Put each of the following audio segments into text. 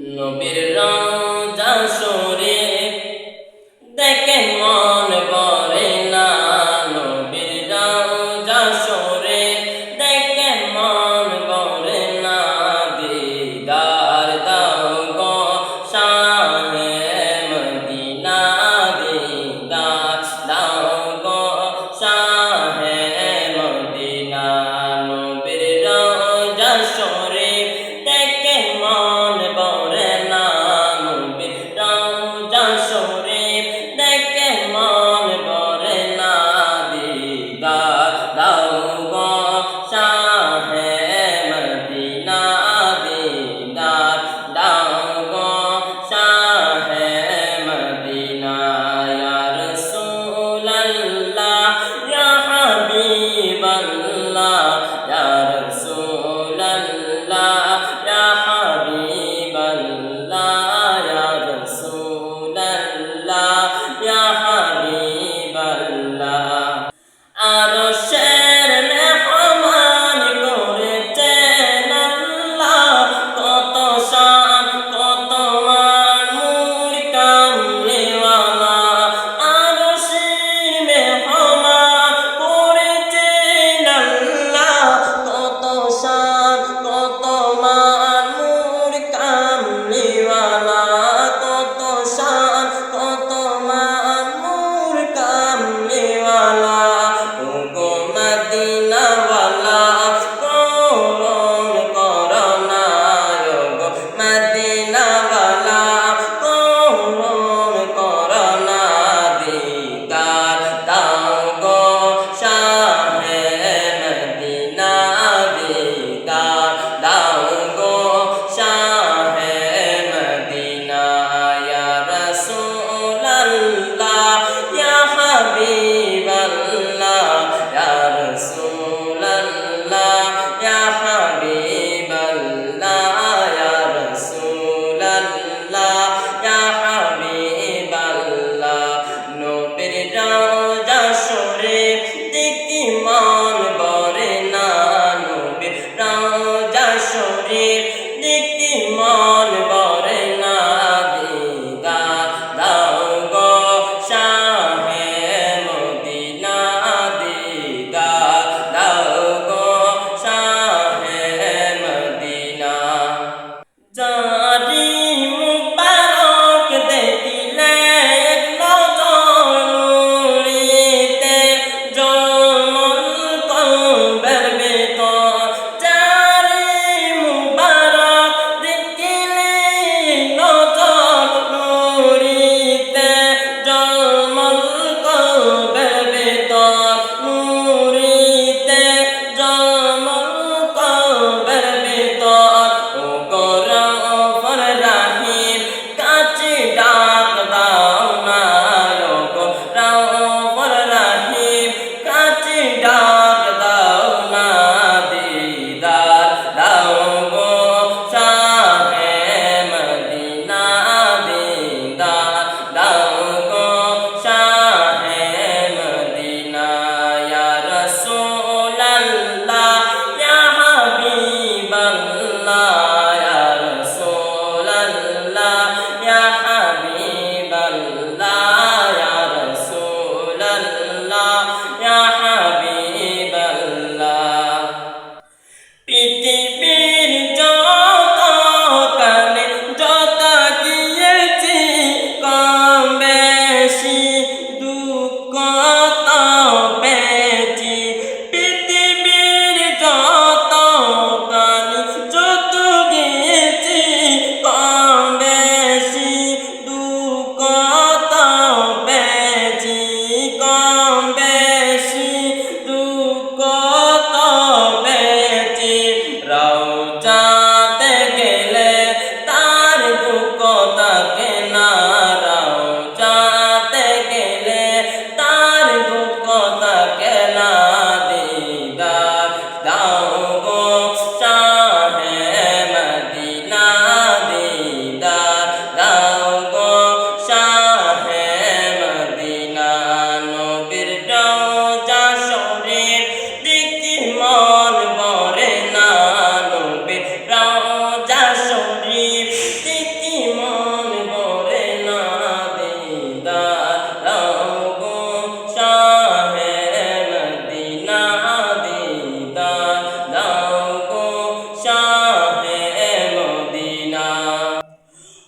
নবীর রওজা শরীফ দেখে মন ভরে না। নবীর রওজা শরীফ দেখে মন ভরে না। দিদার দাও গো শাহে মদিনা, দিদার দাও গো শাহে মদিনা। নবীর রওজা শরীফ দেখে মন ভরে না। নবীর রওজা শরীফ দেখে মন ভরে না। দিদার দাও গো শাহে মদিনা, দিদার দাও গো শাহে মদিনা। ইয়া রাসূলুল্লাহ ইয়া হাবিবাল্লাহ, ইয়া রাসূলুল্লাহ ইয়া হাবিবাল্লাহ, ইয়া রাসূলুল্লাহ ইয়া হাবিবাল্লাহ। আরশের মেহমান করেছেন আল্লাহ, কত শান কত মান নূর কামলিওয়ালা। আরশের মেহমান করেছেন আল্লাহ, কত শান কত মান নূর কামলিওয়ালা। কত শান কত মান নূর কামলিওয়ালা। ওগো মদিনাওয়ালা করুণ করুণা, ওগো মদিনাওয়ালা করুণ করুণা। দিদার দাও গো শাহে মদিনা, দিদার দাও গো শাহে মদিনা। ইয়া রাসূলুল্লাহ ইয়া হাবিবাল্লাহ, ইয়া রাসূলুল্লাহ ইয়া হাবিবাল্লাহ, ইয়া রাসূলুল্লাহ ইয়া হাবিবাল্লাহ। নবীর রওজা শরীফ দেখি মন ভরে না। নবীর রওজা শরীফ দেখি মন ভরে না। দিদার দাও গো শাহে মদিনা, দিদার দাও গো শাহে মদিনা। জারি মুবারক দেখিলে এক নজর নুরিতে জলমল কলবের ভিতর। জারি মুবারক দেখিলে এক নজর নুরিতে জলমল কলবের ভিতর। নুরিতে জলমল কলবের ভিতর। ওগো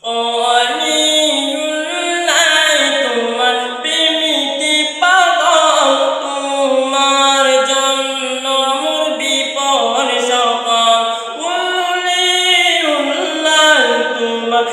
ও অলিউল্লাহ তোমার প্রেমিতে পাগল, তোমার জন্য মোর বিপদ সকল। অলিউল্লাহ তোমার